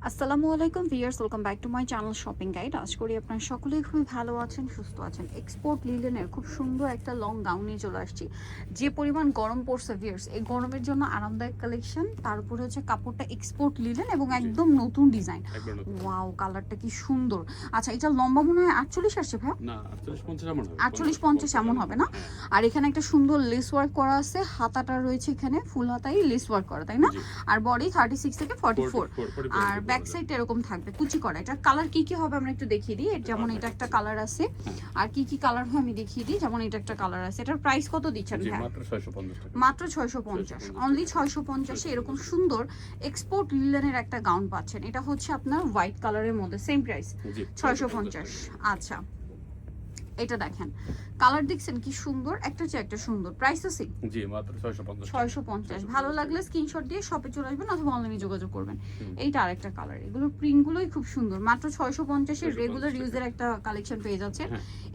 আসসালামু আলাইকুম viewers, welcome back to my channel shopping guide. আশা করি আপনারা সকলেই খুবই ভালো আছেন, সুস্থ আছেন। এক্সপোর্ট লিলেনের খুব সুন্দর একটা লং গাউন নিয়ে চলে আসছি। যে পরিমাণ গরম পড়ছে ভিউয়ার্স, এই গরমের জন্য আরামদায়ক কালেকশন। তার উপরে হচ্ছে কাপড়টা এক্সপোর্ট লিলেন এবং একদম নতুন ডিজাইন। ওয়াও, কালারটা কি সুন্দর। আচ্ছা, এটা লম্বা মনে হয় 48 আসছে ভাই? না, 48-50 এমন হবে। 48-50 এমন হবে না? আর এখানে একটা সুন্দর লেস ওয়ার্ক করা আছে, হাতাটা রয়েছে এখানে ফুল হাতাই লেস ওয়ার্ক করা, তাই না? আর বডি 36 থেকে 44। আর ব্যাক সাইড এরকম থাকবে কুচি করা। এটা কালার কি কি হবে আমরা একটু দেখিয়ে দিই। যেমন এটা একটা কালার আছে, আর কি কি কালার হয় আমি দেখিয়ে দিই। যেমন এটা একটা কালার আছে। এটার প্রাইস কত দিচ্ছেন ভাই? মাত্র 650 টাকা। মাত্র 650, অনলি 650 এ এরকম সুন্দর এক্সপোর্ট লিলেনের একটা গাউন পাচ্ছেন। এটা হচ্ছে আপনার হোয়াইট কালারের মধ্যে, সেম প্রাইস 650। আচ্ছা, এটা দেখেন, কালার দেখছেন কি সুন্দর, একটা চেয়ে একটা সুন্দর। প্রাইস আছে জি মাত্র 650। 650। ভালো লাগলে স্ক্রিনশট দিয়ে শপে চলে আসবেন অথবা অনলাইনে যোগাযোগ করবেন। এইটা আরেকটা কালার, এগুলো প্রিন্ট গুলোই খুব সুন্দর। মাত্র 650 এর রেগুলার ইউজের একটা কালেকশন পেয়ে যাচ্ছেন।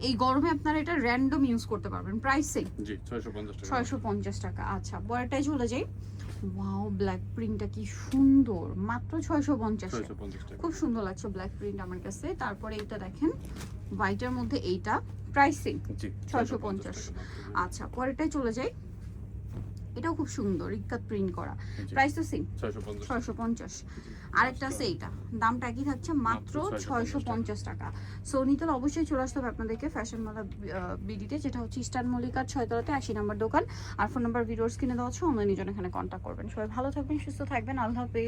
এই গরমে আপনারা এটা র‍্যান্ডম ইউজ করতে পারবেন। প্রাইস সেম জি 650 টাকা। 650 টাকা। আচ্ছা, পরেরটাই চলে যাই। ওয়াও, ব্ল্যাক প্রিন্টটা কি সুন্দর, মাত্র 650 এ। খুব সুন্দর লাগছে ব্ল্যাক প্রিন্ট আমার কাছে। তারপরে এটা দেখেন হোয়াইটের মধ্যে, এইটা প্রাইসিং 650। আচ্ছা, পরেরটাই চলে যাই। এটাও খুব সুন্দর, ইক্কাত প্রিন্ট করা। প্রাইস তো সেম 650। আরেকটা আছে, এইটা দামটা একই থাকছে, মাত্র 650 টাকা। সো নিতে হলে অবশ্যই চলে আসতে হবে আপনাদেরকে ফ্যাশন মালা বিডিতে, যেটা হচ্ছে ইস্টার্ন মল্লিকার 6 তলাতে 80 নম্বর দোকান। আর ফোন নাম্বার ভিডিওর স্ক্রিনে দেওয়া আছে, অনলাইনে জন্য এখানে কন্ট্যাক্ট করবেন। সবাই ভালো থাকবেন, সুস্থ থাকবেন, আল্লাহ হাফেজ।